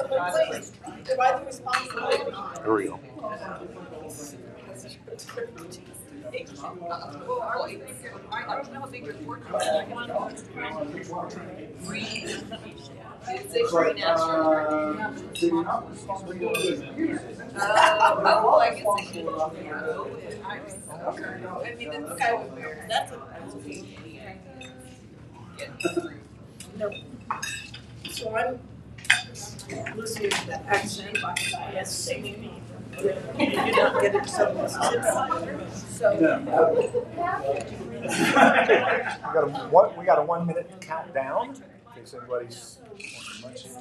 Please, divide the responsibility. Here we go. So I'm losing the accent because I had singing me. You did not get it to Southern Mississippi. So. We got a 1 minute countdown in case anybody's munching.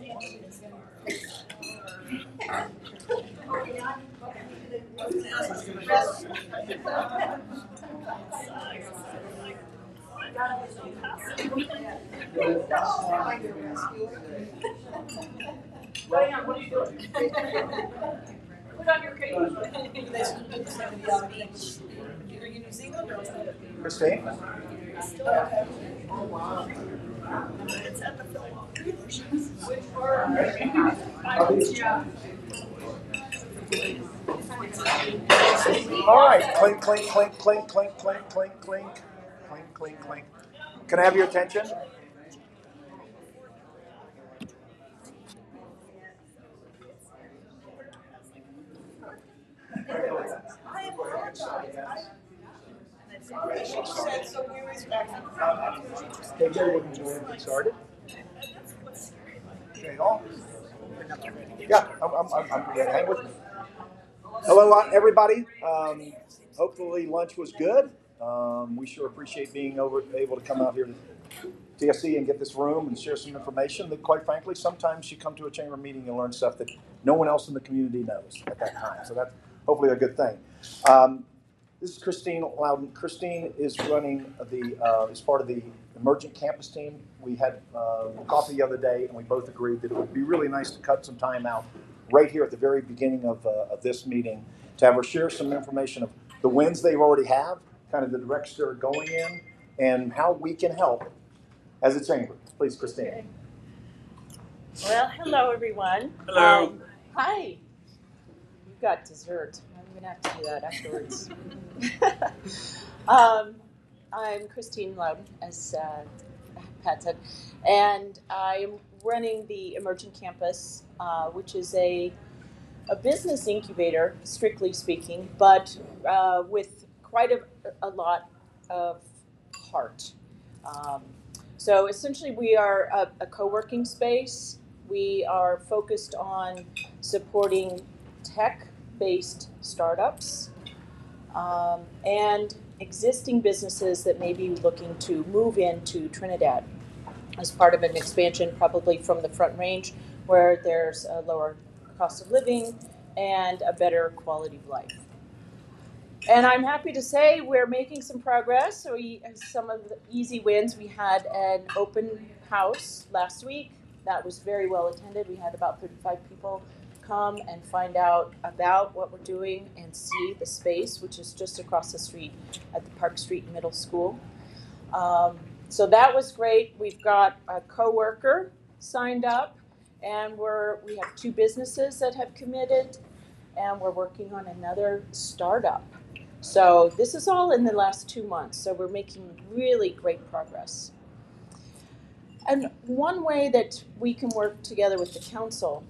Diane, what are you doing? Put on your cape. Are you New Zealand or Christine? okay. Oh, wow. It's at the which part? Yeah. All right, clink, clink, clink, clink, clink, clink, clink, clink, clink, clink, clink. Can I have your attention? I apologize. She said so we respectful. Hey, Jerry, we can go ahead and get started. Okay, all? Yeah, I'm ready. Hang with me. Hello, everybody. Hopefully lunch was good. We sure appreciate being able to come out here to TSC and get this room and share some information that, quite frankly, sometimes you come to a chamber meeting and learn stuff that no one else in the community knows at that time. So that's hopefully a good thing. This is Christine Loudon. Christine is running is part of the emergent campus team. We had coffee the other day, and we both agreed that it would be really nice to cut some time out right here at the very beginning of this meeting to have her share some information of the wins they already have, kind of the direction they're going in, and how we can help as a chamber. Please, Christine. Okay. Well, hello, everyone. Hello. Hi. You've got dessert. I'm going to have to do that afterwards. I'm Christine Loudon, as Pat said, and I'm running the Emergent Campus, which is a business incubator, strictly speaking, but with quite a lot of heart. So essentially, we are a co-working space. We are focused on supporting tech-based startups and existing businesses that may be looking to move into Trinidad as part of an expansion, probably from the Front Range, where there's a lower cost of living and a better quality of life. And I'm happy to say we're making some progress. So some of the easy wins, we had an open house last week. That was very well attended. We had about 35 people come and find out about what we're doing and see the space, which is just across the street at the Park Street Middle School. So that was great. We've got a coworker signed up, and we have 2 businesses that have committed, and we're working on another startup. So this is all in the last 2 months. So we're making really great progress. And one way that we can work together with the council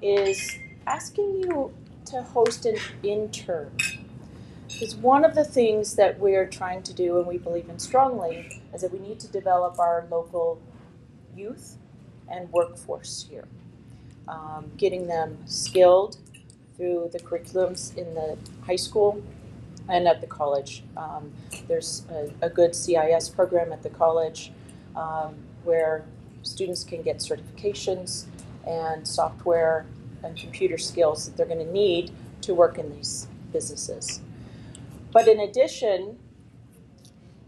is asking you to host an intern. Because one of the things that we're trying to do, and we believe in strongly, is that we need to develop our local youth and workforce here. Getting them skilled through the curriculums in the high school and at the college. There's a good CIS program at the college where students can get certifications and software and computer skills that they're going to need to work in these businesses. But in addition,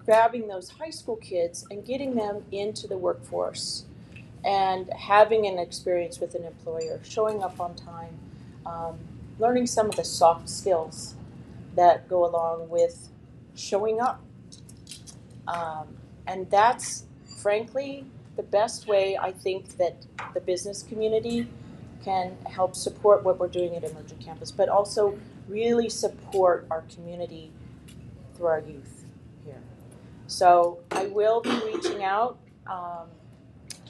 grabbing those high school kids and getting them into the workforce and having an experience with an employer, showing up on time, learning some of the soft skills that go along with showing up. And that's, frankly, the best way I think that the business community can help support what we're doing at Emergent Campus, but also really support our community through our youth here. So I will be reaching out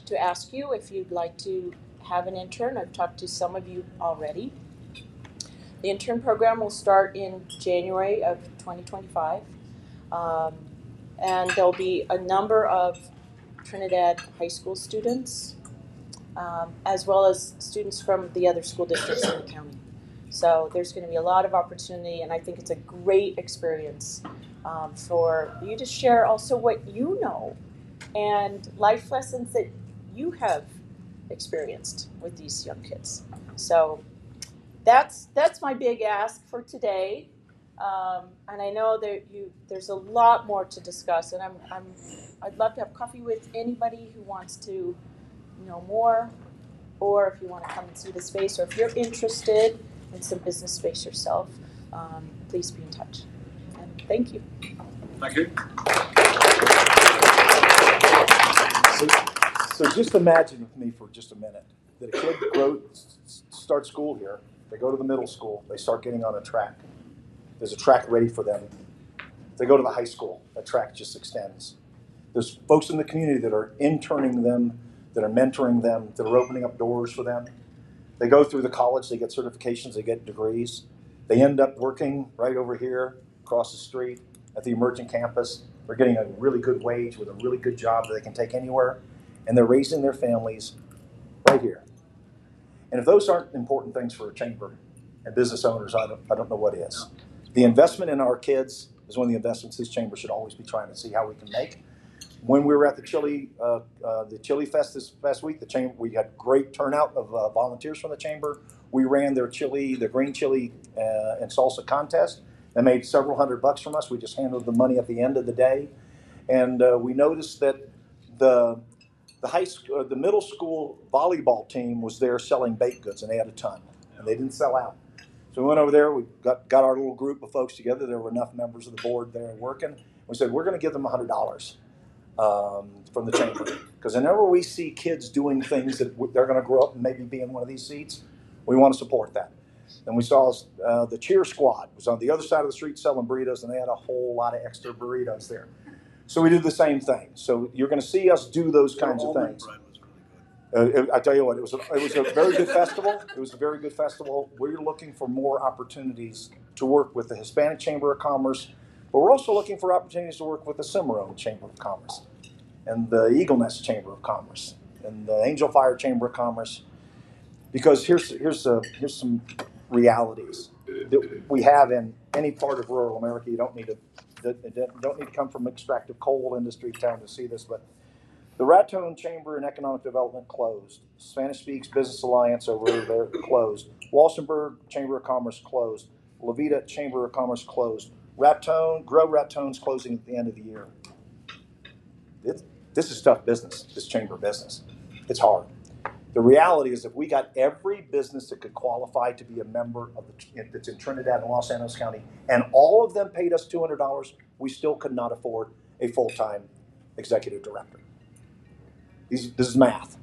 to ask you if you'd like to have an intern. I've talked to some of you already. The intern program will start in January of 2025. And there'll be a number of Trinidad high school students, as well as students from the other school districts in the county. So there's going to be a lot of opportunity, and I think it's a great experience for you to share also what you know and life lessons that you have experienced with these young kids. So that's my big ask for today. And I know that there's a lot more to discuss, and I'd love to have coffee with anybody who wants to know more, or if you want to come and see the space, or if you're interested in some business space yourself, please be in touch. And thank you. Thank you. So just imagine with me for just a minute that a kid starts school here, they go to the middle school, they start getting on a track. There's a track ready for them. They go to the high school, that track just extends. There's folks in the community that are interning them, that are mentoring them, that are opening up doors for them. They go through the college, they get certifications, they get degrees. They end up working right over here, across the street, at the Emergent Campus. They're getting a really good wage with a really good job that they can take anywhere, and they're raising their families right here. And if those aren't important things for a chamber and business owners, I don't know what is. The investment in our kids is one of the investments this chamber should always be trying to see how we can make. When we were at the Chili Fest this past week, we had great turnout of volunteers from the chamber. We ran their green chili and salsa contest. They made several $100 from us. We just handled the money at the end of the day, and we noticed that the middle school volleyball team was there selling baked goods, and they had a ton, and they didn't sell out. So we went over there. We got our little group of folks together. There were enough members of the board there working. We said we're going to give them $100. From the chamber, because whenever we see kids doing things that they're going to grow up and maybe be in one of these seats, we want to support that. And we saw the cheer squad was on the other side of the street selling burritos, and they had a whole lot of extra burritos there. So we did the same thing. So you're going to see us do those kinds of things. I tell you what, it was a very good festival. It was a very good festival. We're looking for more opportunities to work with the Hispanic Chamber of Commerce, but we're also looking for opportunities to work with the Cimarron Chamber of Commerce and the Eagle Nest Chamber of Commerce and the Angel Fire Chamber of Commerce, because here's some realities that we have in any part of rural America. You don't need to come from extractive coal industry town to see this, but the Raton Chamber and Economic Development closed. Spanish Speaks Business Alliance over there closed. Walsenburg Chamber of Commerce closed. Levita Chamber of Commerce closed. Grow Raton's closing at the end of the year. This is tough business, this chamber business. It's hard. The reality is if we got every business that could qualify to be a member of that's in Trinidad and Los Angeles County, and all of them paid us $200, we still could not afford a full-time executive director. This is math.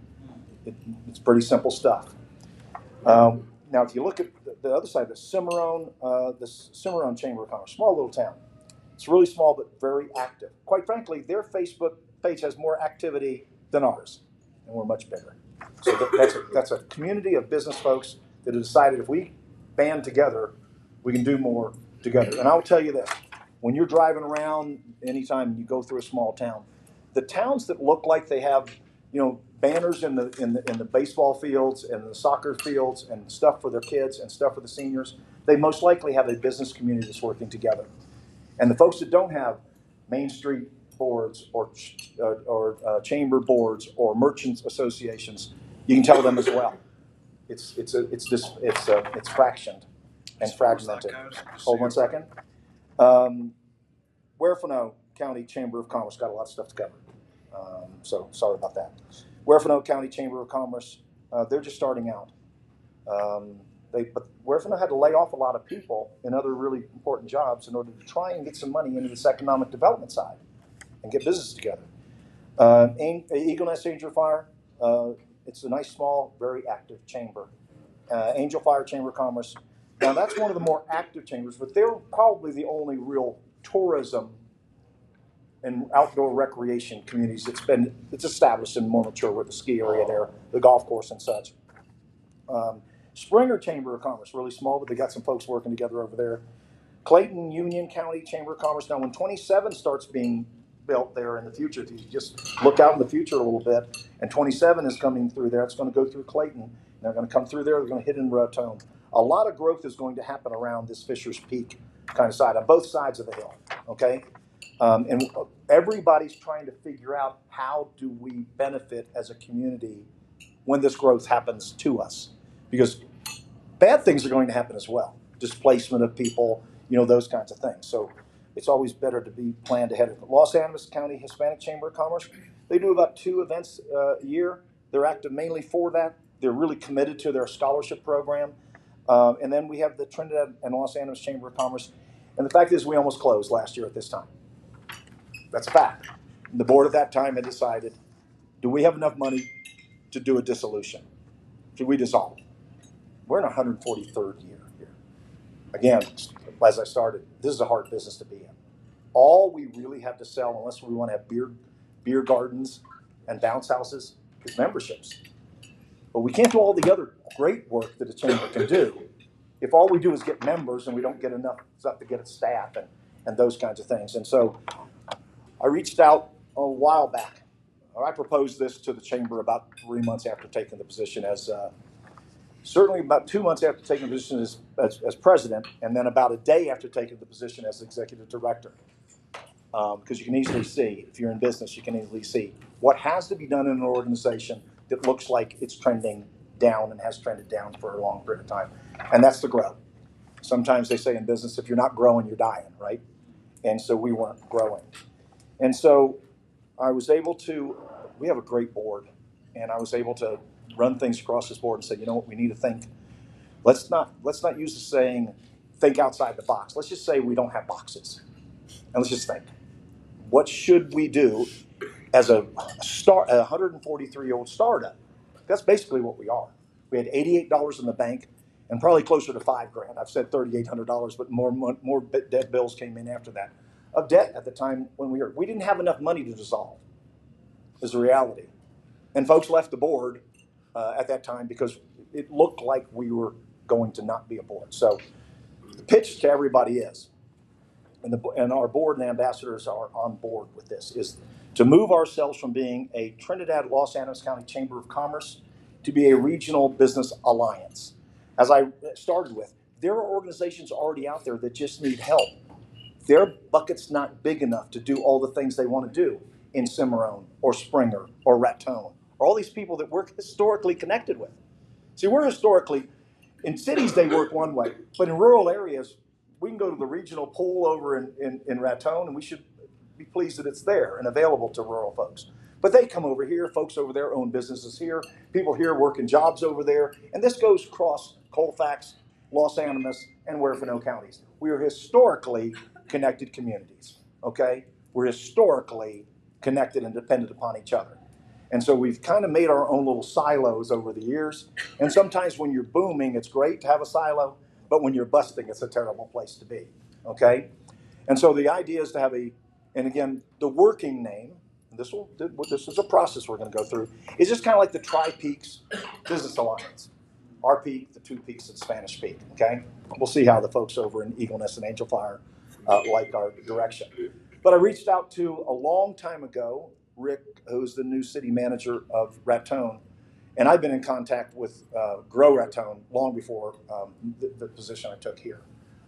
It's pretty simple stuff. Now, if you look at the other side, the Cimarron Chamber of Commerce, small little town. It's really small but very active. Quite frankly, their Facebook page has more activity than ours, and we're much bigger. So that's a community of business folks that have decided if we band together, we can do more together. And I'll tell you this, when you're driving around, anytime you go through a small town, the towns that look like they have, banners in the baseball fields and the soccer fields and stuff for their kids and stuff for the seniors, they most likely have a business community that's working together. And the folks that don't have Main Street boards or chamber boards or merchants associations, you can tell them as well. It's fractioned and fragmented. Hold 1 second. Huerfano County Chamber of Commerce got a lot of stuff to cover. So sorry about that. Huerfano County Chamber of Commerce, they're just starting out. But Huerfano had to lay off a lot of people in other really important jobs in order to try and get some money into this economic development side and get business together. Eagle Nest Angel Fire, it's a nice, small, very active chamber. Angel Fire Chamber of Commerce. Now, that's one of the more active chambers, but they're probably the only real tourism and outdoor recreation communities. It's established and more mature with the ski area there, the golf course and such. Springer Chamber of Commerce, really small, but they got some folks working together over there. Clayton Union County Chamber of Commerce. Now, when 27 starts being built there in the future, if you just look out in the future a little bit, and 27 is coming through there, it's going to go through Clayton. And they're going to come through there, they're going to hit in Raton. A lot of growth is going to happen around this Fisher's Peak kind of side, on both sides of the hill, okay? And everybody's trying to figure out how do we benefit as a community when this growth happens to us. Because bad things are going to happen as well. Displacement of people, those kinds of things. So it's always better to be planned ahead. Los Animas County Hispanic Chamber of Commerce, they do about 2 events a year. They're active mainly for that. They're really committed to their scholarship program. And then we have the Trinidad and Los Animas Chamber of Commerce. And the fact is, we almost closed last year at this time. That's a fact. The board at that time had decided, do we have enough money to do a dissolution? Should we dissolve? We're in 143rd year here. Again, as I started, this is a hard business to be in. All we really have to sell, unless we want to have beer gardens and bounce houses, is memberships. But we can't do all the other great work that a chamber can do if all we do is get members and we don't get enough stuff to get a staff and those kinds of things. And so I reached out a while back. I proposed this to the chamber about 3 months after taking the position as certainly about 2 months after taking the position as president, and then about a day after taking the position as executive director. Because you can easily see, if you're in business, you can easily see what has to be done in an organization that looks like it's trending down and has trended down for a long period of time. And that's the growth. Sometimes they say in business, if you're not growing, you're dying, right? And so we weren't growing. And so I was able to, we have a great board, and I was able to run things across this board and say, you know what, we need to think. Let's not use the saying, think outside the box. Let's just say we don't have boxes. And let's just think, what should we do as a 143-year-old startup? That's basically what we are. We had $88 in the bank and probably closer to $5,000. I've said $3,800, but more debt bills came in after that. Of debt at the time when we didn't have enough money to dissolve, is the reality. And folks left the board at that time because it looked like we were going to not be a board. So the pitch to everybody is, and our board and ambassadors are on board with this, is to move ourselves from being a Trinidad Los Animas County Chamber of Commerce to be a regional business alliance. As I started with, there are organizations already out there that just need help. Their bucket's not big enough to do all the things they want to do in Cimarron or Springer or Raton, or all these people that we're historically connected with. See, we're historically, in cities they work one way, but in rural areas, we can go to the regional pool over in Raton, and we should be pleased that it's there and available to rural folks. But they come over here, folks over there own businesses here, people here working jobs over there, and this goes across Colfax, Los Animas, and Huerfano counties. We are historically connected communities, okay? We're historically connected and dependent upon each other. And so we've kind of made our own little silos over the years. And sometimes when you're booming, it's great to have a silo, but when you're busting, it's a terrible place to be, okay? And so the idea is to have and again, the working name, this is a process we're going to go through, is just kind of like the Tri-Peaks Business Alliance. Our peak, the 2 peaks at Spanish Peak, okay? We'll see how the folks over in Eagle Nest and Angel Fire like our direction. But I reached out to, a long time ago, Rick, who's the new city manager of Raton, and I've been in contact with Grow Raton long before the position I took here.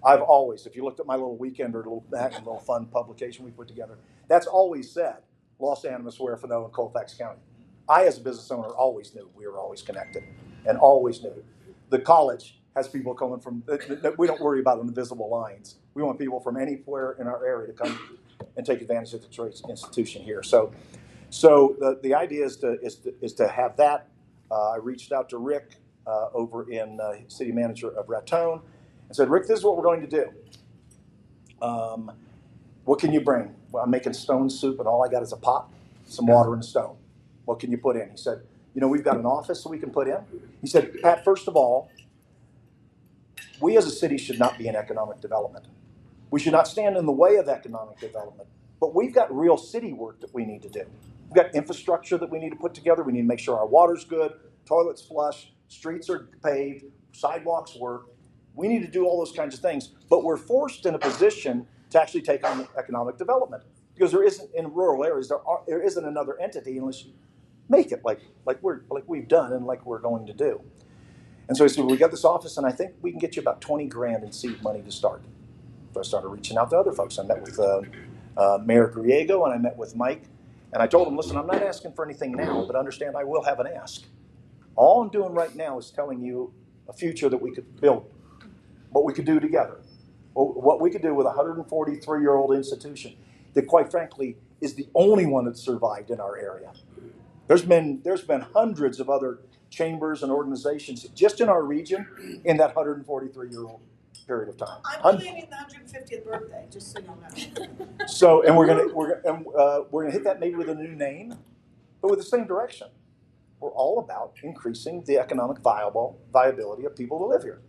I've always, if you looked at my little weekend or little fun publication we put together, that's always said Los Animas, Huerfano, and Colfax County. I, as a business owner, always knew we were always connected, and always knew. The college has people coming from, we don't worry about invisible lines. We want people from anywhere in our area to come and take advantage of the trade institution here. So the idea is to have that. I reached out to Rick over in city manager of Raton and said, Rick, this is what we're going to do. What can you bring? Well, I'm making stone soup and all I got is a pot. some water and a stone. What can you put in? He said, you know, we've got an office that we can put in. He said, Pat, first of all, we as a city should not be in economic development. We should not stand in the way of economic development. But we've got real city work that we need to do. We've got infrastructure that we need to put together. We need to make sure our water's good, toilets flush, streets are paved, sidewalks work. We need to do all those kinds of things. But we're forced in a position to actually take on economic development because there isn't in rural areas. There isn't another entity unless you make it like we've done and like we're going to do. And so he said, well, we got this office, and I think we can get you about 20 grand in seed money to start. So I started reaching out to other folks. I met with Mayor Griego, and I met with Mike, and I told him, listen, I'm not asking for anything now, but understand I will have an ask. All I'm doing right now is telling you a future that we could build, what we could do together, what we could do with a 143-year-old institution that, quite frankly, is the only one that survived in our area. There's been hundreds of other chambers and organizations just in our region in that 143-year-old period of time. I'm planning the 150th birthday, just so you know. So, and we're gonna hit that maybe with a new name, but with the same direction. We're all about increasing the economic viability of people to live here.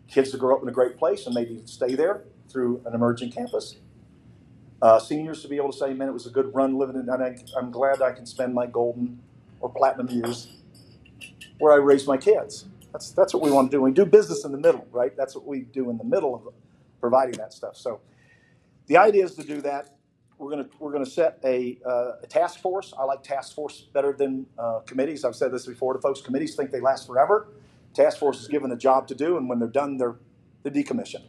Kids to grow up in a great place and maybe stay there through an emerging campus. Seniors to be able to say, man, it was a good run living in, and I'm glad I can spend my golden or platinum years where I raise my kids. That's what we want to do. We do business in the middle, right? That's what we do in the middle of providing that stuff. So the idea is to do that. We're gonna set a task force. I like task force better than committees. I've said this before to folks. Committees think they last forever. Task force is given a job to do, and when they're done, they're decommissioned.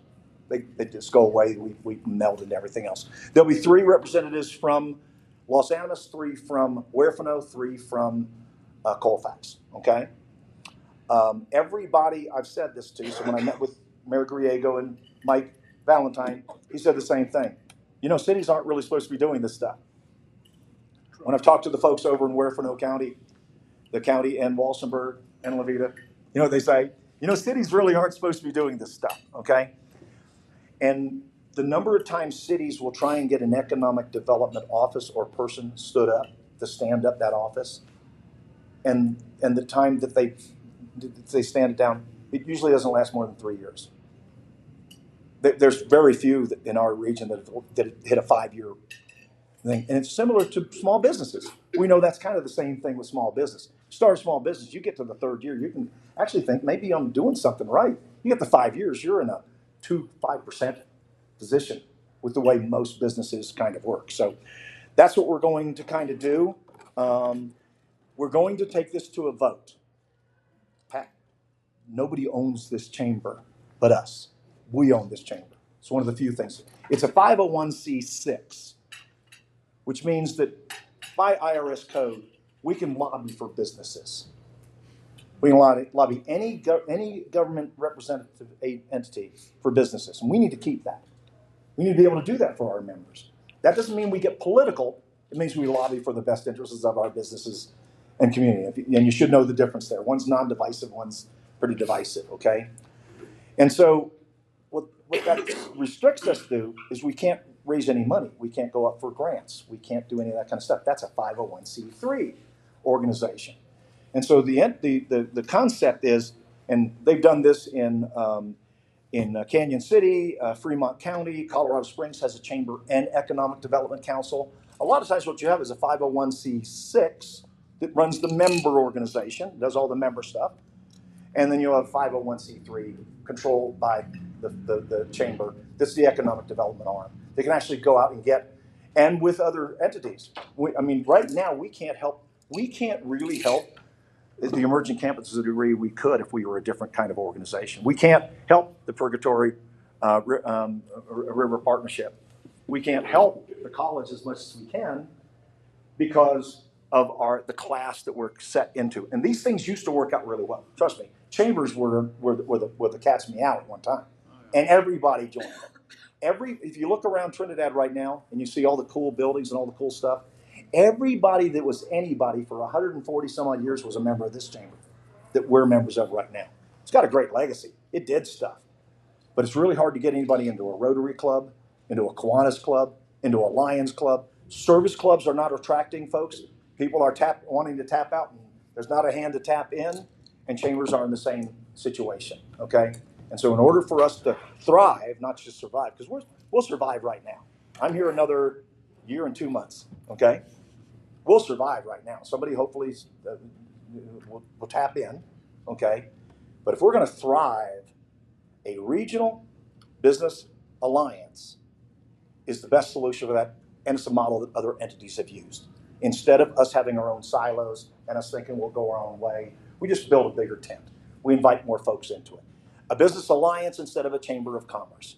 They just go away. We meld into everything else. There'll be 3 representatives from Los Animas, 3 from Huérfano, 3 from Colfax. Okay. Everybody I've said this to. So when I met with Mayor Griego and Mike Valentine, he said the same thing. You know, cities aren't really supposed to be doing this stuff. When I've talked to the folks over in Huérfano County, the county and Walsenburg and La Vida, you know what they say? You know, cities really aren't supposed to be doing this stuff. Okay. And the number of times cities will try and get an economic development office or person stood up to stand up that office, and the time that they stand it down, it usually doesn't last more than 3 years. There's very few in our region that hit a 5-year thing, and it's similar to small businesses. We know that's kind of the same thing with small business. Start a small business, you get to the 3rd year, you can actually think maybe I'm doing something right. You get to 5 years, you're in a 5% position with the way most businesses kind of work. So that's what we're going to kind of do. We're going to take this to a vote. Pat, nobody owns this chamber but us. We own this chamber. It's one of the few things. It's a 501c6, which means that by IRS code, we can lobby for businesses. We can lobby any government representative entity for businesses, and we need to keep that. We need to be able to do that for our members. That doesn't mean we get political. It means we lobby for the best interests of our businesses and community. And you should know the difference there. One's non-divisive, one's pretty divisive, okay? And so what that restricts us to is we can't raise any money. We can't go up for grants. We can't do any of that kind of stuff. That's a 501c3 organization. And so the concept is, and they've done this in Canyon City, Fremont County, Colorado Springs has a chamber and economic development council. A lot of times what you have is a 501c6 that runs the member organization, does all the member stuff. And then you have 501c3 controlled by the chamber. That's the economic development arm. They can actually go out and get, and with other entities. Right now we can't really help the emerging campus to the degree we could if we were a different kind of organization. We can't help the Purgatory River Partnership. We can't help the college as much as we can because of the class that we're set into. And these things used to work out really well. Trust me. Chambers were the cat's meow at one time. And everybody joined them. If you look around Trinidad right now and you see all the cool buildings and all the cool stuff, everybody that was anybody for 140 some odd years was a member of this chamber that we're members of right now. It's got a great legacy. It did stuff. But it's really hard to get anybody into a Rotary Club, into a Kiwanis Club, into a Lions Club. Service clubs are not attracting folks. People are wanting to tap out, and there's not a hand to tap in, and chambers are in the same situation, okay? And so in order for us to thrive, not just survive, because we'll survive right now. I'm here another year and 2 months, okay? We'll survive right now. Somebody hopefully will tap in, okay? But if we're going to thrive, a regional business alliance is the best solution for that, and it's a model that other entities have used. Instead of us having our own silos and us thinking we'll go our own way, we just build a bigger tent. We invite more folks into it. A business alliance instead of a chamber of commerce.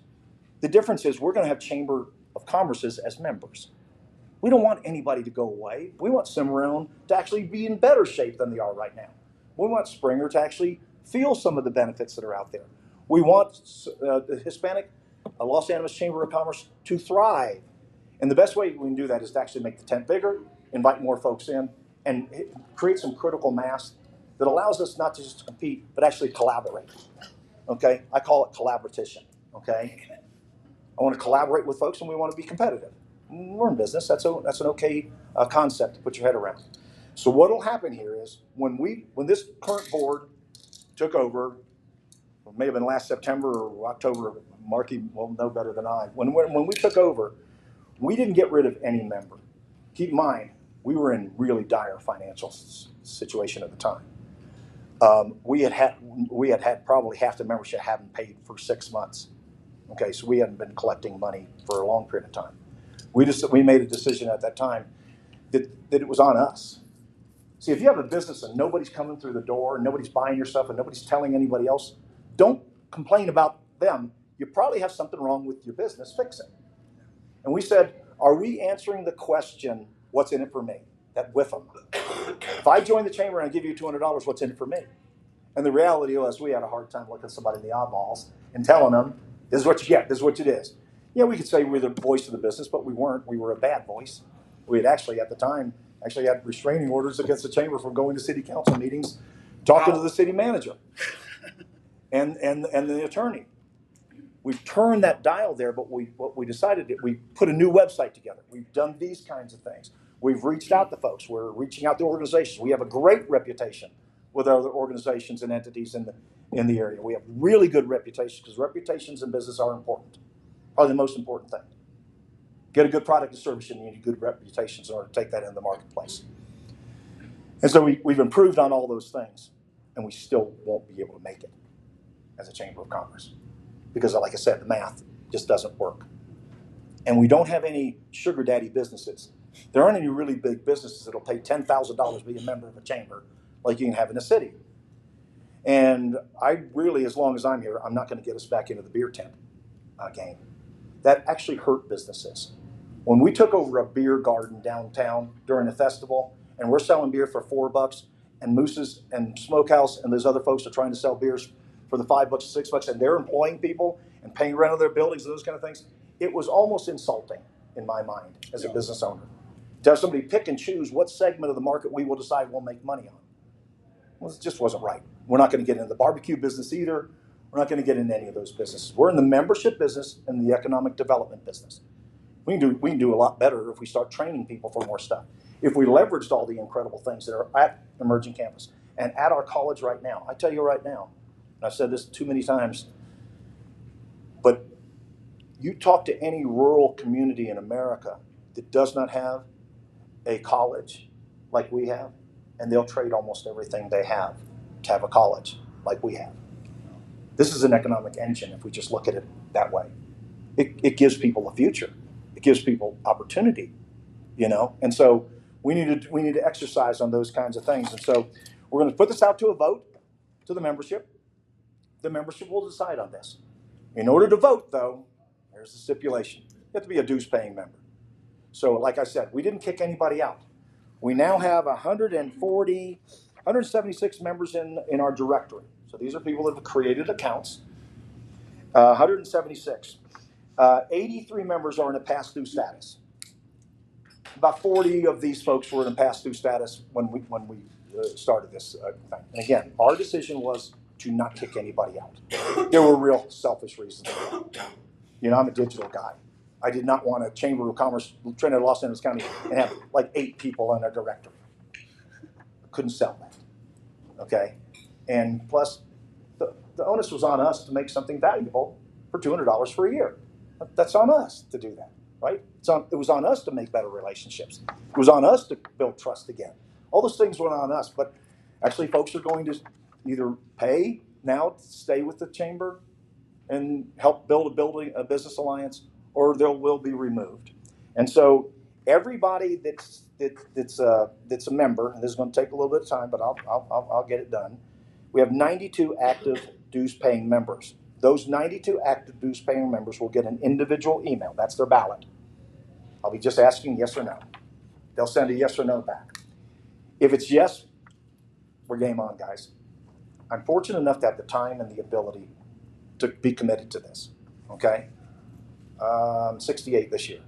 The difference is we're going to have chamber of commerces as members. We don't want anybody to go away. We want Cimarron to actually be in better shape than they are right now. We want Springer to actually feel some of the benefits that are out there. We want the Hispanic Los Animas Chamber of Commerce to thrive. And the best way we can do that is to actually make the tent bigger, invite more folks in, and create some critical mass that allows us not just to compete, but actually collaborate. Okay? I call it collaboration. Okay? I want to collaborate with folks, and we want to be competitive. We're in business. That's an okay concept to put your head around. So what will happen here is when this current board took over, it may have been last September or October, Marky will know better than I. When we took over, we didn't get rid of any member. Keep in mind, we were in really dire financial situation at the time. We had probably half the membership hadn't paid for 6 months. Okay, so we hadn't been collecting money for a long period of time. We made a decision at that time that it was on us. See, if you have a business and nobody's coming through the door, and nobody's buying your stuff, and nobody's telling anybody else, don't complain about them. You probably have something wrong with your business. Fix it. And we said, are we answering the question, what's in it for me? That with them. If I join the chamber and I give you $200, what's in it for me? And the reality was we had a hard time looking somebody in the eyeballs and telling them, this is what you get, this is what it is. Yeah, we could say we're the voice of the business, but we weren't. We were a bad voice. We had actually, at the time, had restraining orders against the chamber from going to city council meetings, talking to the city manager and the attorney. We've turned that dial there, but what we decided that we put a new website together. We've done these kinds of things. We've reached out to folks. We're reaching out to organizations. We have a great reputation with other organizations and entities in the area. We have really good reputations because reputations in business are important. Probably the most important thing. Get a good product and service, and you need good reputations in order to take that into the marketplace. And so we've improved on all those things, and we still won't be able to make it as a Chamber of Commerce. Because like I said, the math just doesn't work. And we don't have any sugar daddy businesses. There aren't any really big businesses that'll pay $10,000 to be a member of a chamber like you can have in a city. And I really, as long as I'm here, I'm not going to get us back into the beer tent game. That actually hurt businesses. When we took over a beer garden downtown during a festival, and we're selling beer for $4, and Moose's and Smokehouse and those other folks are trying to sell beers for the $5, $6, and they're employing people and paying rent on their buildings and those kind of things, it was almost insulting in my mind as a business owner to have somebody pick and choose what segment of the market we will decide we'll make money on. Well, it just wasn't right. We're not going to get into the barbecue business either. We're not going to get into any of those businesses. We're in the membership business and the economic development business. We can do a lot better if we start training people for more stuff. If we leveraged all the incredible things that are at Emerging Campus and at our college right now. I tell you right now, and I've said this too many times, but you talk to any rural community in America that does not have a college like we have, and they'll trade almost everything they have to have a college like we have. This is an economic engine if we just look at it that way. It gives people a future. It gives people opportunity, And so we need to exercise on those kinds of things. And so we're going to put this out to a vote to the membership. The membership will decide on this. In order to vote, though, there's the stipulation. You have to be a dues-paying member. So like I said, we didn't kick anybody out. We now have 176 members in our directory. So these are people that have created accounts. 176. 83 members are in a pass-through status. About 40 of these folks were in a pass-through status when we started this thing. And again, our decision was to not kick anybody out. There were real selfish reasons. I'm a digital guy. I did not want a Chamber of Commerce, Trinidad, Los Angeles County, and have like 8 people on a directory. Couldn't sell that. Okay, and plus, the onus was on us to make something valuable for $200 for a year. That's on us to do that, right? It was on us to make better relationships. It was on us to build trust again. All those things were on us, but actually, folks are going to either pay now to stay with the chamber and help build a business alliance, or they will be removed. And so everybody that's a member, and this is going to take a little bit of time, but I'll get it done. We have 92 active dues paying members. Those 92 active dues paying members will get an individual email. That's their ballot. I'll be just asking yes or no. They'll send a yes or no back. If it's yes, we're game on, guys. I'm fortunate enough to have the time and the ability to be committed to this. Okay? I'm 68 this year.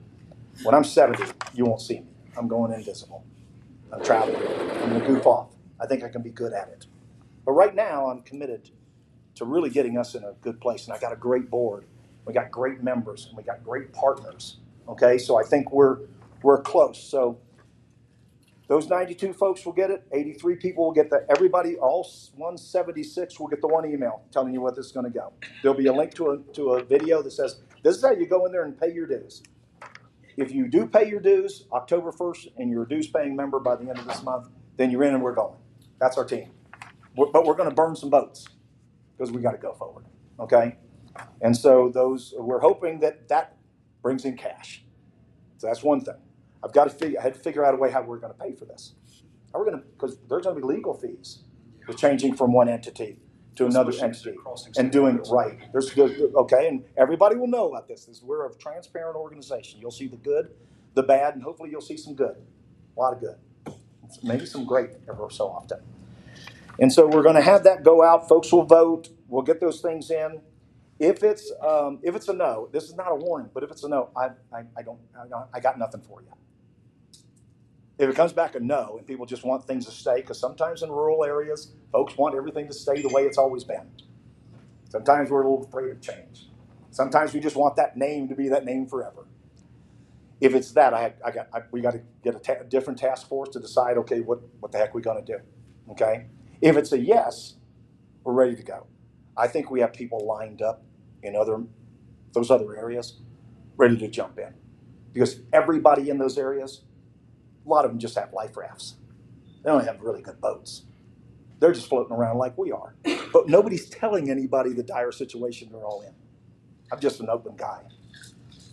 When I'm 70, you won't see me. I'm going invisible. I'm traveling. I'm going to goof off. I think I can be good at it. But right now, I'm committed to really getting us in a good place. And I got a great board. We got great members, and we got great partners. Okay, so I think we're close. So those 92 folks will get it. 83 people will get that. Everybody, all 176 will get the one email telling you what this is going to go. There'll be a link to a video that says, this is how you go in there and pay your dues. If you do pay your dues October 1st and you're a dues paying member by the end of this month, then you're in and we're going. That's our team. But we're going to burn some boats because we got to go forward. Okay? And so we're hoping that brings in cash. So that's one thing. I had to figure out a way how we're going to pay for this. How we're going to, because there's going to be legal fees with changing from one entity to another entity and doing it right. Okay, and everybody will know about this. We're a transparent organization. You'll see the good, the bad, and hopefully you'll see some good. A lot of good. Maybe some great every so often. And so we're going to have that go out. Folks will vote. We'll get those things in. If it's a no, this is not a warning, but if it's a no, I got nothing for you. If it comes back a no and people just want things to stay, because sometimes in rural areas, folks want everything to stay the way it's always been. Sometimes we're a little afraid of change. Sometimes we just want that name to be that name forever. If it's that, we got to get a different task force to decide, okay, what the heck are we going to do? Okay? If it's a yes, we're ready to go. I think we have people lined up in those other areas ready to jump in. Because everybody in those areas, a lot of them just have life rafts. They don't have really good boats. They're just floating around like we are. But nobody's telling anybody the dire situation they're all in. I'm just an open guy.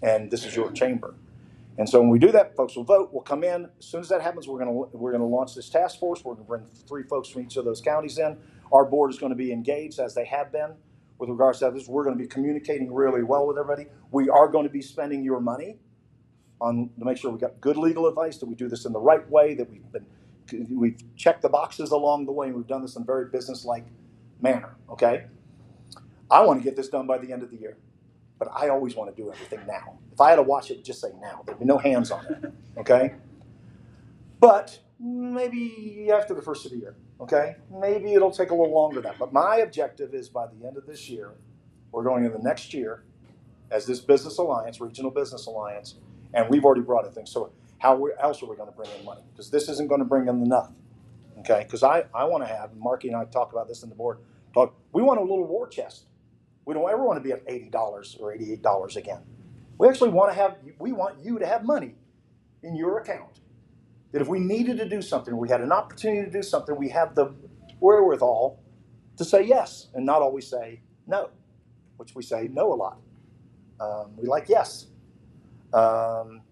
And this is your chamber. And so when we do that, folks will vote. We'll come in. As soon as that happens, we're going to launch this task force. We're going to bring 3 folks from each of those counties in. Our board is going to be engaged, as they have been, with regards to this. We're going to be communicating really well with everybody. We are going to be spending your money to make sure we got good legal advice, that we do this in the right way, that we've checked the boxes along the way, and we've done this in a very business-like manner. Okay? I want to get this done by the end of the year. But I always want to do everything now. If I had to watch it, just say now. There'd be no hands on it, okay? But maybe after the first of the year, okay? Maybe it'll take a little longer than that. But my objective is by the end of this year, we're going into the next year as this business alliance, regional business alliance, and we've already brought in things. So how else are we going to bring in money? Because this isn't going to bring in enough, okay? Because I want to have, and Marky and I talk about this in the board, we want a little war chest. We don't ever want to be at $80 or $88 again. We actually we want you to have money in your account. That if we needed to do something, we had an opportunity to do something, we have the wherewithal to say yes and not always say no, which we say no a lot. We like yes. And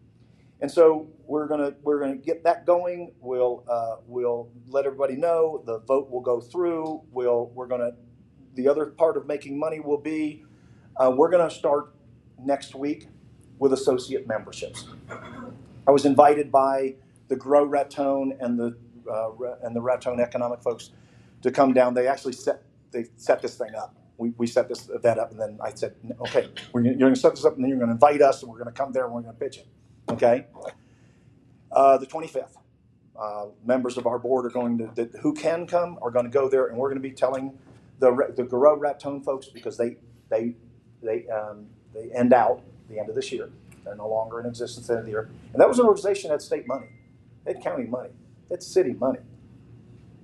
so we're gonna get that going. We'll let everybody know. The vote will go through. The other part of making money will be, we're going to start next week with associate memberships. I was invited by the Grow Raton and the Raton Economic folks to come down. They actually set this thing up. We set this event up, and then I said, okay, you're going to set this up, and then you're going to invite us, and we're going to come there, and we're going to pitch it. Okay? The 25th. Members of our board are who can come are going to go there, and we're going to be telling the Grow Raton folks, because they end out the end of this year, They're no longer in existence at the year. And that was an organization that had state money. They had county money. They had city money.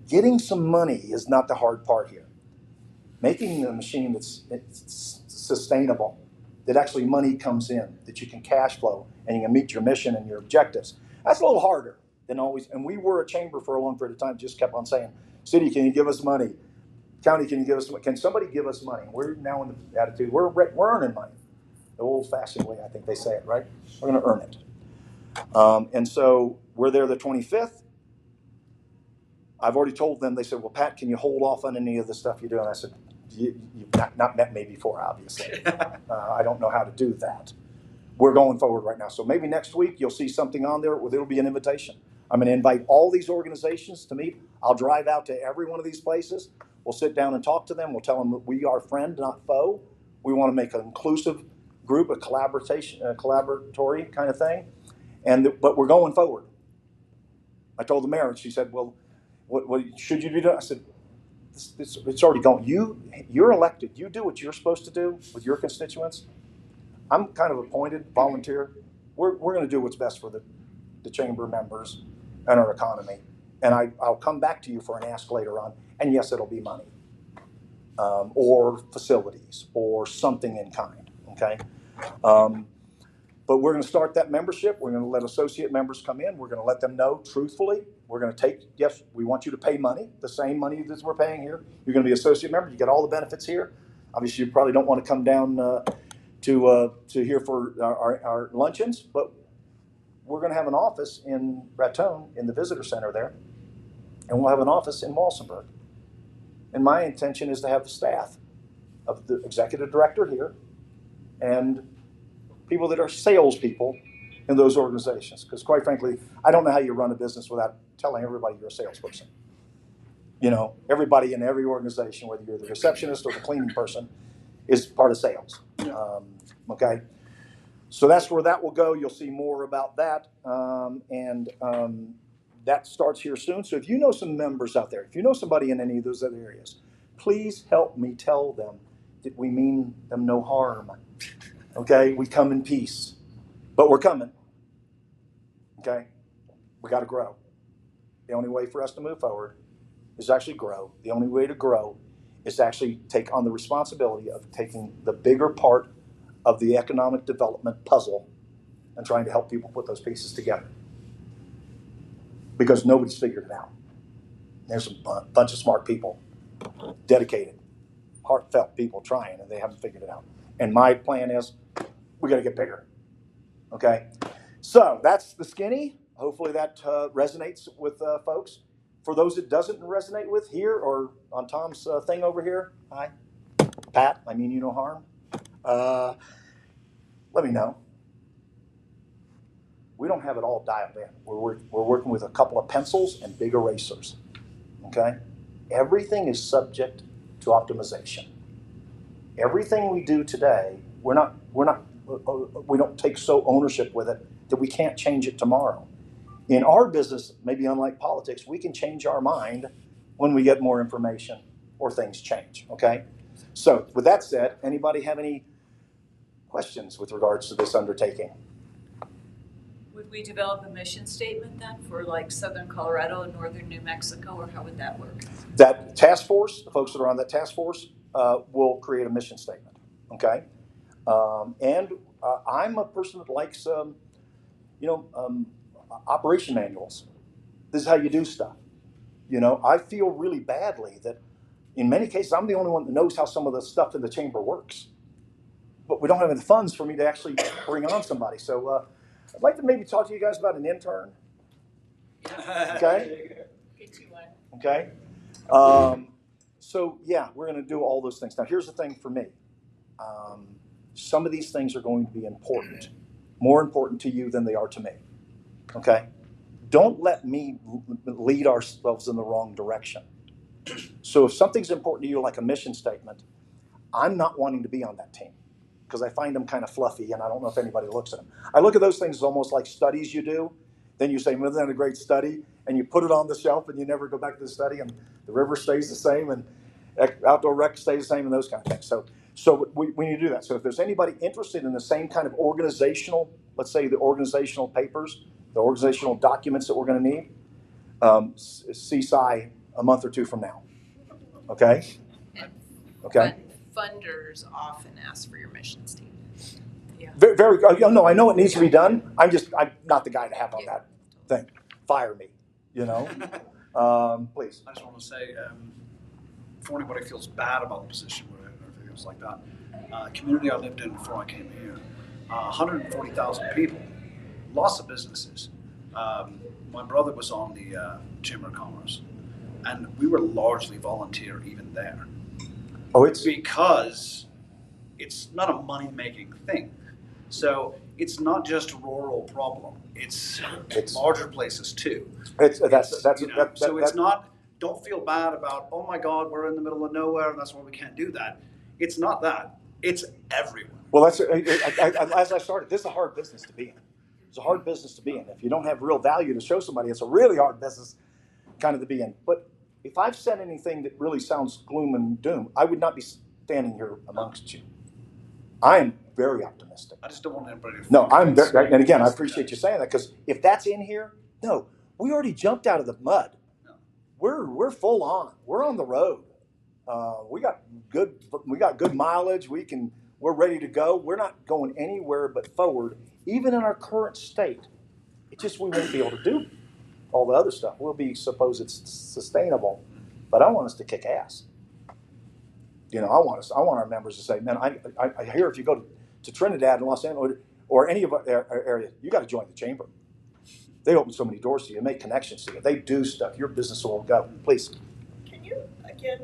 Getting some money is not the hard part here. Making a machine that's sustainable, that actually money comes in, that you can cash flow, and you can meet your mission and your objectives. That's a little harder than always. And we were a chamber for a long period of time, just kept on saying, city, can you give us money? County, can you give us, can somebody give us money? We're now in the attitude, we're earning money. The old-fashioned way, I think they say it, right? We're going to earn it. And so we're there the 25th. I've already told them, they said, well, Pat, can you hold off on any of the stuff you do? And I said, you've not met me before, obviously. I don't know how to do that. We're going forward right now. So maybe next week you'll see something on there where there'll be an invitation. I'm going to invite all these organizations to meet. I'll drive out to every one of these places. We'll sit down and talk to them. We'll tell them that we are friend, not foe. We want to make an inclusive group, a collaboratory kind of thing. But we're going forward. I told the mayor, and she said, well, what should you be doing? I said, it's already going. You're elected. You do what you're supposed to do with your constituents. I'm kind of appointed, volunteer. We're going to do what's best for the chamber members and our economy. And I'll come back to you for an ask later on. And yes, it'll be money or facilities or something in kind. Okay. But we're going to start that membership. We're going to let associate members come in. We're going to let them know truthfully. We're going to take, yes, we want you to pay money, the same money that we're paying here. You're going to be associate member. You get all the benefits here. Obviously, you probably don't want to come down to here for our luncheons, but we're going to have an office in Raton in the visitor center there, and we'll have an office in Walsenburg. And my intention is to have the staff of the executive director here and people that are salespeople in those organizations. Because quite frankly, I don't know how you run a business without telling everybody you're a salesperson. You know, everybody in every organization, whether you're the receptionist or the cleaning person, is part of sales. Okay? So that's where that will go. You'll see more about that. That starts here soon. So if you know some members out there, if you know somebody in any of those other areas, please help me tell them that we mean them no harm. Okay, we come in peace, but we're coming. Okay, we got to grow. The only way for us to move forward is actually grow. The only way to grow is to actually take on the responsibility of taking the bigger part of the economic development puzzle and trying to help people put those pieces together. Because nobody's figured it out. There's a bunch of smart people, dedicated, heartfelt people trying, and they haven't figured it out. And my plan is, we got to get bigger. Okay, so that's the skinny. Hopefully that resonates with folks. For those it doesn't resonate with here or on Tom's thing over here, hi, Pat. I mean you no harm. Let me know. We don't have it all dialed in. We're working with a couple of pencils and big erasers. Okay, everything is subject to optimization. Everything we do today, we don't take so ownership with it that we can't change it tomorrow. In our business, maybe unlike politics, we can change our mind when we get more information or things change, okay? So with that said, anybody have any questions with regards to this undertaking? Would we develop a mission statement then for like Southern Colorado and Northern New Mexico, or how would that work? That task force, the folks that are on that task force, will create a mission statement, okay? I'm a person that likes, operation manuals. This is how you do stuff. You know, I feel really badly that in many cases, I'm the only one that knows how some of the stuff in the chamber works. But we don't have any funds for me to actually bring on somebody. So I'd like to maybe talk to you guys about an intern. Okay? Okay? So yeah, we're going to do all those things. Now here's the thing for me. Some of these things are going to be important, more important to you than they are to me. Okay? Don't let me lead ourselves in the wrong direction. So if something's important to you, like a mission statement, I'm not wanting to be on that team because I find them kind of fluffy, and I don't know if anybody looks at them. I look at those things as almost like studies you do. Then you say, well, isn't that a great study? And you put it on the shelf, and you never go back to the study, and the river stays the same, and outdoor rec stays the same, and those kind of things. So So we need to do that. So if there's anybody interested in the same kind of organizational, let's say the organizational papers, the organizational documents that we're going to need, see Cy a month or two from now. Okay? And Okay? funders often ask for your mission statement. Yeah. Very, no, I know it needs to be done. I'm not the guy to have on that thing. Fire me, please. I just want to say, before anybody feels bad about the position or feels like that, community I lived in before I came here, 140,000 people, lots of businesses. My brother was on the Chamber of Commerce, and we were largely volunteer even there. Oh, it's because it's not a money-making thing. So it's not just a rural problem. It's larger places too. So it's not. Don't feel bad about. Oh my God, we're in the middle of nowhere, and that's why we can't do that. It's not that. It's everywhere. Well, as I started, this is a hard business to be in. It's a hard business to be in. If you don't have real value to show somebody, it's a really hard business kind of to be in. But if I've said anything that really sounds gloom and doom, I would not be standing here amongst you. I am very optimistic. I just don't want anybody to. No, I'm very, and again, I appreciate you saying that, because if that's in here, no, we already jumped out of the mud. No. We're full on. We're on the road. We got good mileage. We're ready to go. We're not going anywhere but forward, even in our current state. It's just we won't be able to do all the other stuff. Suppose it's sustainable, but I want us to kick ass. I want our members to say, man, I hear if you go to Trinidad and Los Angeles or any of our areas, you got to join the chamber. They open so many doors to you, make connections to you. They do stuff. Your business will go. Please. Can you again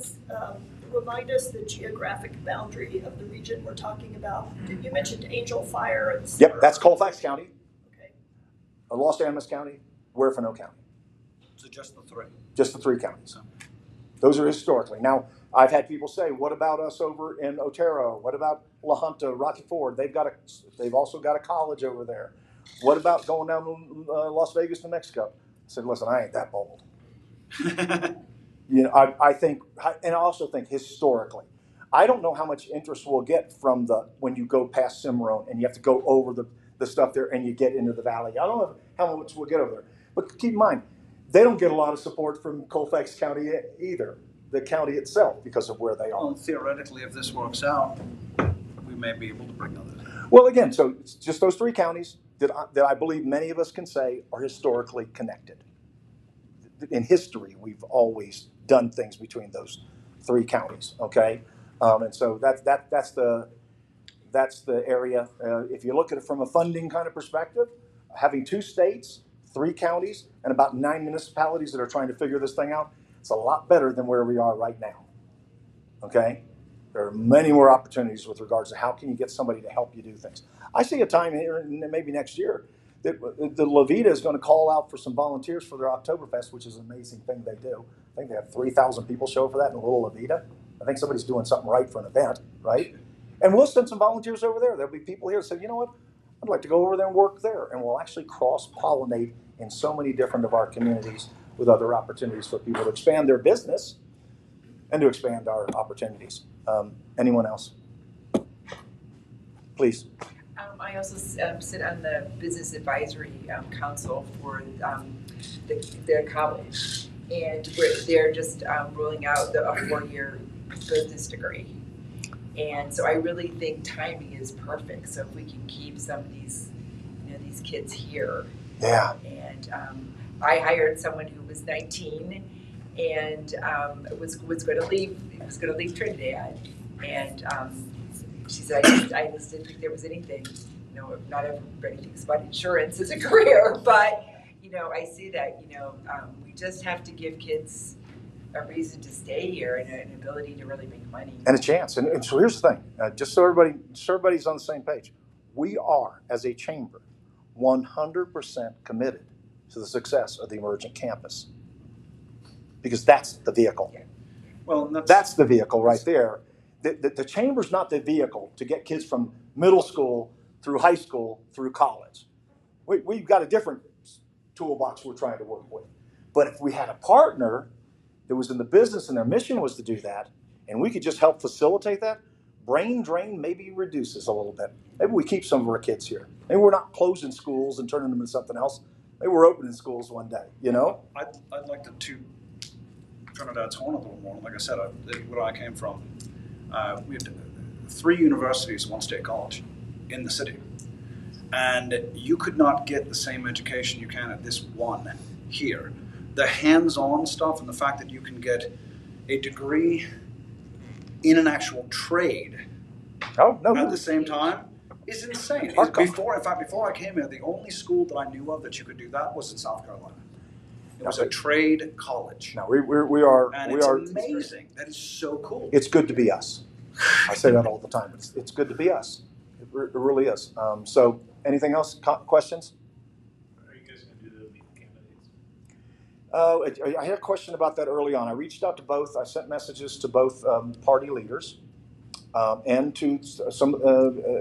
remind us the geographic boundary of the region we're talking about? You mentioned Angel Fire and. Yep, that's Colfax County. Okay. Los Animas County, Huerfano County. So just the three. Just the three counties. Those are historically. Now, I've had people say, "What about us over in Otero? What about La Junta, Rocky Ford? They've also got a college over there. What about going down to Las Vegas, New Mexico?" I said, "Listen, I ain't that bold." I think, and I also think historically, I don't know how much interest we'll get from when you go past Cimarron and you have to go over the stuff there and you get into the valley. I don't know how much we'll get over there, but keep in mind, they don't get a lot of support from Colfax County either, the county itself, because of where they are. Well, theoretically, if this works out, we may be able to bring others. Well, again, so it's just those three counties that I believe many of us can say are historically connected. In history, we've always done things between those three counties. Okay, and so that's the area. If you look at it from a funding kind of perspective, having 2 states, 3 counties, and about 9 municipalities that are trying to figure this thing out, it's a lot better than where we are right now. Okay, there are many more opportunities with regards to how can you get somebody to help you do things. I see a time here, maybe next year, that the La Vida is going to call out for some volunteers for their Oktoberfest, which is an amazing thing they do. I think they have 3,000 people show up for that in a little La Vida. I think somebody's doing something right for an event, right? And we'll send some volunteers over there. There'll be people here that say, you know what, I'd like to go over there and work there. And we'll actually cross-pollinate in so many different of our communities with other opportunities for people to expand their business and to expand our opportunities. Anyone else? Please. I also sit on the Business Advisory Council for their college, and they're just rolling out a 4-year business degree. And so I really think timing is perfect. So if we can keep some of these kids here. Yeah. And I hired someone who was 19 and was going to leave Trinidad, and she said, I just didn't think there was anything. Not everybody thinks about insurance as a career, but I see that we just have to give kids a reason to stay here and an ability to really make money and a chance. And so here's the thing, just so everybody's on the same page. We are, as a chamber, 100% committed to the success of the Emergent Campus, because that's the vehicle. Yeah. Well, that's the vehicle right there. The chamber's not the vehicle to get kids from middle school through high school through college. We've got a different toolbox we're trying to work with. But if we had a partner that was in the business and their mission was to do that, and we could just help facilitate that, brain drain maybe reduces a little bit. Maybe we keep some of our kids here. Maybe we're not closing schools and turning them into something else. Maybe we're opening schools one day, you know? I'd like to toot Trinidad's horn a little more. Like I said, where I came from, we had 3 universities, 1 state college in the city. And you could not get the same education you can at this one here. The hands-on stuff and the fact that you can get a degree in an actual trade at the same time is insane. Before I came here, the only school that I knew of that you could do that was in South Carolina. It was a trade college. No, we are. And we it's are amazing. That is so cool. It's good to be us. I say that all the time. It's good to be us. It really is. So, anything else? Questions? Are you guys going to do the meet the candidates? I had a question about that early on. I reached out to both. I sent messages to both party leaders and to some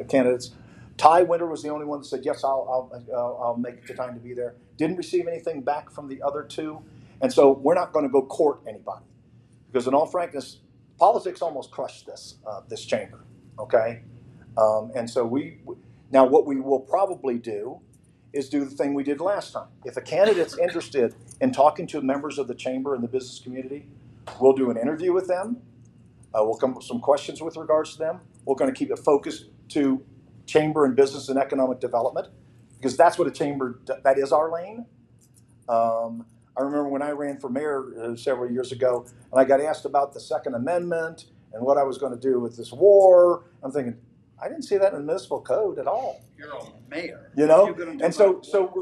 candidates. Ty Winter was the only one that said, yes, I'll make the time to be there. Didn't receive anything back from the other 2. And so we're not going to go court anybody. Because in all frankness, politics almost crushed this chamber, okay? And so now what we will probably do is do the thing we did last time. If a candidate's interested in talking to members of the chamber and the business community, we'll do an interview with them. We'll come up with some questions with regards to them. We're going to keep it focused to chamber and business and economic development, because that's what a chamber, that is our lane. I remember when I ran for mayor several years ago, and I got asked about the Second Amendment and what I was going to do with this war. I'm thinking, I didn't see that in the municipal code at all. You're a mayor. You know, and so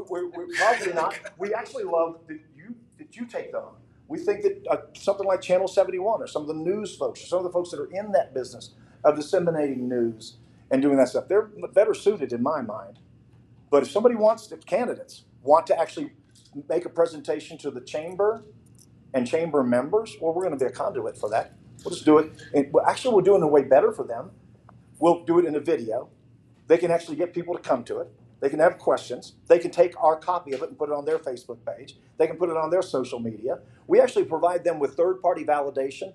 we're probably not. We actually love that you take them. We think that something like Channel 71 or some of the news folks or some of the folks that are in that business of disseminating news and doing that stuff, they're better suited in my mind. But if somebody if candidates want to actually make a presentation to the chamber and chamber members, well, we're going to be a conduit for that. We'll just do it. And actually, we're doing it way better for them. We'll do it in a video. They can actually get people to come to it. They can have questions. They can take our copy of it and put it on their Facebook page. They can put it on their social media. We actually provide them with third-party validation,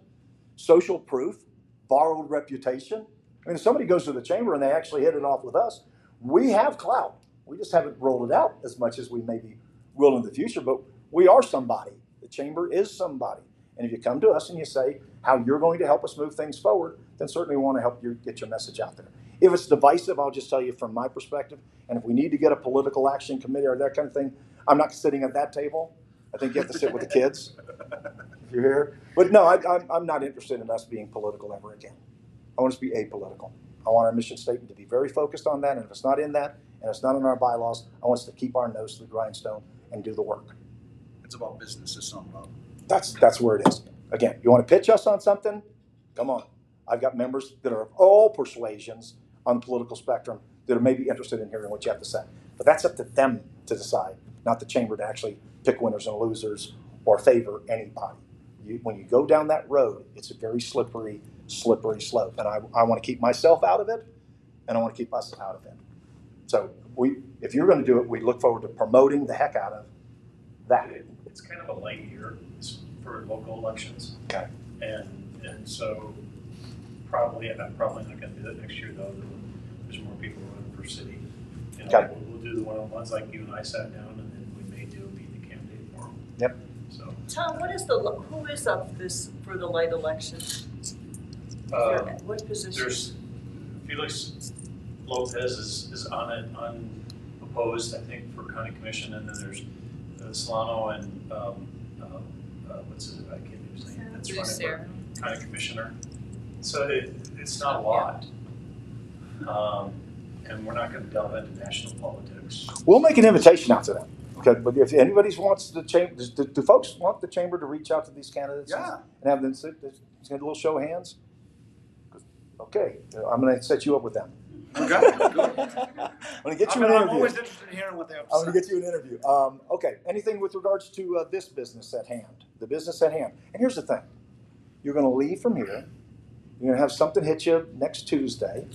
social proof, borrowed reputation. I mean, if somebody goes to the chamber and they actually hit it off with us, we have clout. We just haven't rolled it out as much as we maybe will in the future, but we are somebody. The chamber is somebody. And if you come to us and you say how you're going to help us move things forward, then certainly we want to help you get your message out there. If it's divisive, I'll just tell you from my perspective, and if we need to get a political action committee or that kind of thing, I'm not sitting at that table. I think you have to sit with the kids, if you're here. But no, I'm not interested in us being political ever again. I want us to be apolitical. I want our mission statement to be very focused on that, and if it's not in that, and it's not in our bylaws, I want us to keep our nose to the grindstone and do the work. It's about business, it's not about. That's where it is. Again, you want to pitch us on something? Come on. I've got members that are of all persuasions on the political spectrum that are maybe interested in hearing what you have to say. But that's up to them to decide, not the chamber to actually pick winners and losers or favor anybody. When you go down that road, it's a very slippery slope. And I want to keep myself out of it, and I want to keep us out of it. So if you're going to do it, we look forward to promoting the heck out of that. It's kind of a light year for local elections. Okay. And so probably, and I'm probably not going to do that next year, though. There's more people running for city. You know, Okay. We'll do the one-on-ones like you and I sat down, and then we may meet the candidate forum. Yep. So. Tom, who is up this for the light election? What position? There's Felix Lopez is on it, unopposed, I think, for county commission, and then there's Solano and what's his, I can't remember his name. That's running for county commissioner. So it's not a lot, and we're not going to delve into national politics. We'll make an invitation out to them. Okay, but if anybody wants the chamber, do folks want the chamber to reach out to these candidates? Yeah. And have them sit, get a little show of hands? Okay, I'm going to set you up with them. Okay, good. I'm going to get you an interview. I'm always interested in hearing what they have to say. I'm going to get you an interview. Okay, anything with regards to this business at hand, the business at hand. And here's the thing. You're going to leave from here. You're going to have something hit you next Tuesday.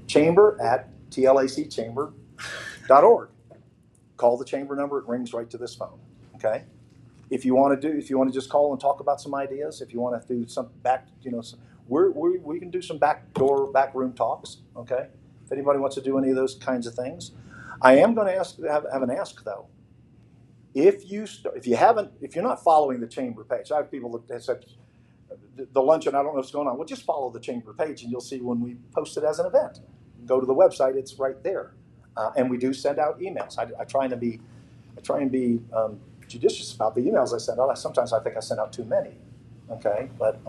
chamber@tlacchamber.org. Call the chamber number. It rings right to this phone. Okay. If you want to just call and talk about some ideas, if you want to do some we can do some backroom talks. Okay, if anybody wants to do any of those kinds of things, I am going to have an ask though. If you're not following the chamber page, I have people that said the luncheon, I don't know what's going on. Well, just follow the chamber page and you'll see when we post it as an event. Go to the website; it's right there, and we do send out emails. I try and be judicious about the emails I send out. Sometimes I think I send out too many. Okay, but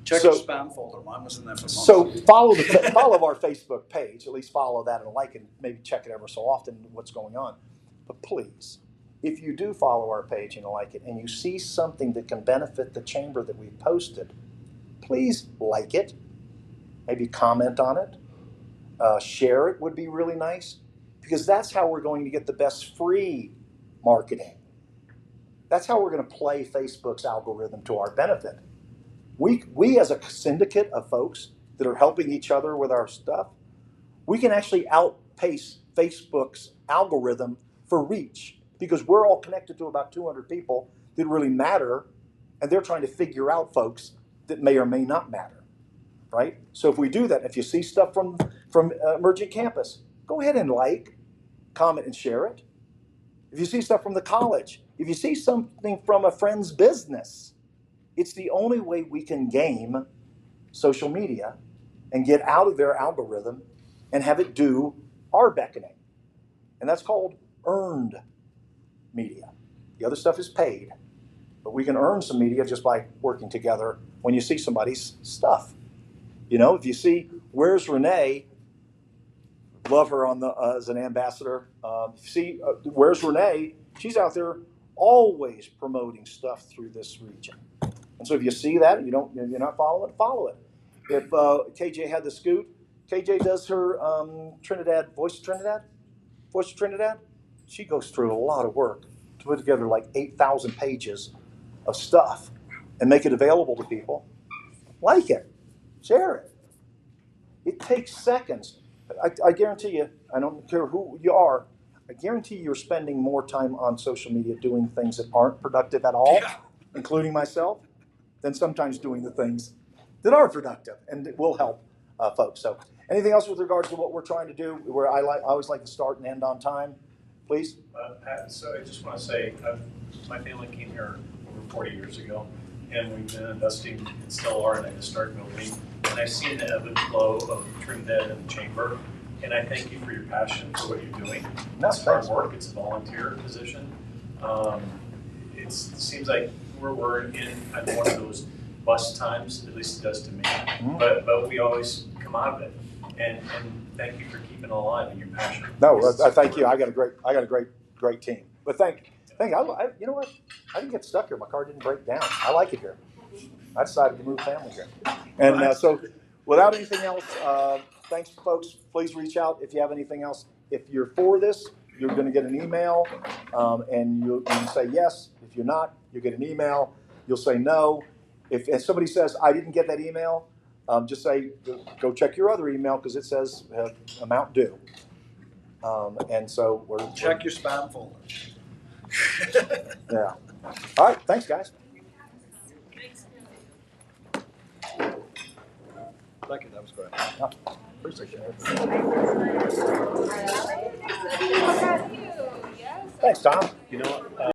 Check your spam folder. Mine was in there for months. so follow our Facebook page. At least follow that and like it. Maybe check it ever so often what's going on. But please, if you do follow our page and like it, and you see something that can benefit the chamber that we posted, please like it. Maybe comment on it. Share it would be really nice, because that's how we're going to get the best free marketing. That's how we're going to play Facebook's algorithm to our benefit. We as a syndicate of folks that are helping each other with our stuff, we can actually outpace Facebook's algorithm for reach, because we're all connected to about 200 people that really matter, and they're trying to figure out folks that may or may not matter. Right? So if we do that, if you see stuff from Emerging Campus, go ahead and like, comment, and share it. If you see stuff from the college, if you see something from a friend's business, it's the only way we can game social media and get out of their algorithm and have it do our beckoning. And that's called earned media. The other stuff is paid, but we can earn some media just by working together when you see somebody's stuff. You know, if you see, where's Renee? Love her as an ambassador. See, where's Renee? She's out there always promoting stuff through this region. And so if you see that and you're not following it, follow it. If KJ had the scoot, KJ does her Voice of Trinidad. She goes through a lot of work to put together like 8,000 pages of stuff and make it available to people. Like it. Share it. It takes seconds. I guarantee you, I don't care who you are, I guarantee you're spending more time on social media doing things that aren't productive at all, including myself, than sometimes doing the things that are productive and that will help folks. So anything else with regards to what we're trying to do, where I always like to start and end on time, please? Pat, so I just want to say, my family came here over 40 years ago, and we've been investing and still are in a historic building. And I've seen the ebb and flow of Trinidad and the Chamber, and I thank you for your passion for what you're doing. It's hard work. It's a volunteer position. It seems like we're in kind of one of those bust times, at least it does to me. Mm-hmm. But we always come out of it. And thank you for keeping it alive and your passion. No, thank you. I got a great team. But thank you. You know what? I didn't get stuck here. My car didn't break down. I like it here. I decided to move family here. And so without anything else, thanks, folks. Please reach out if you have anything else. If you're for this, you're going to get an email, and you say yes. If you're not, you get an email. You'll say no. If somebody says, I didn't get that email, just say, go check your other email, because it says amount due. And so check your spam folder. Yeah. All right. Thanks, guys. Thank you. That was great. Yeah, appreciate it. Thanks, Tom. You know what?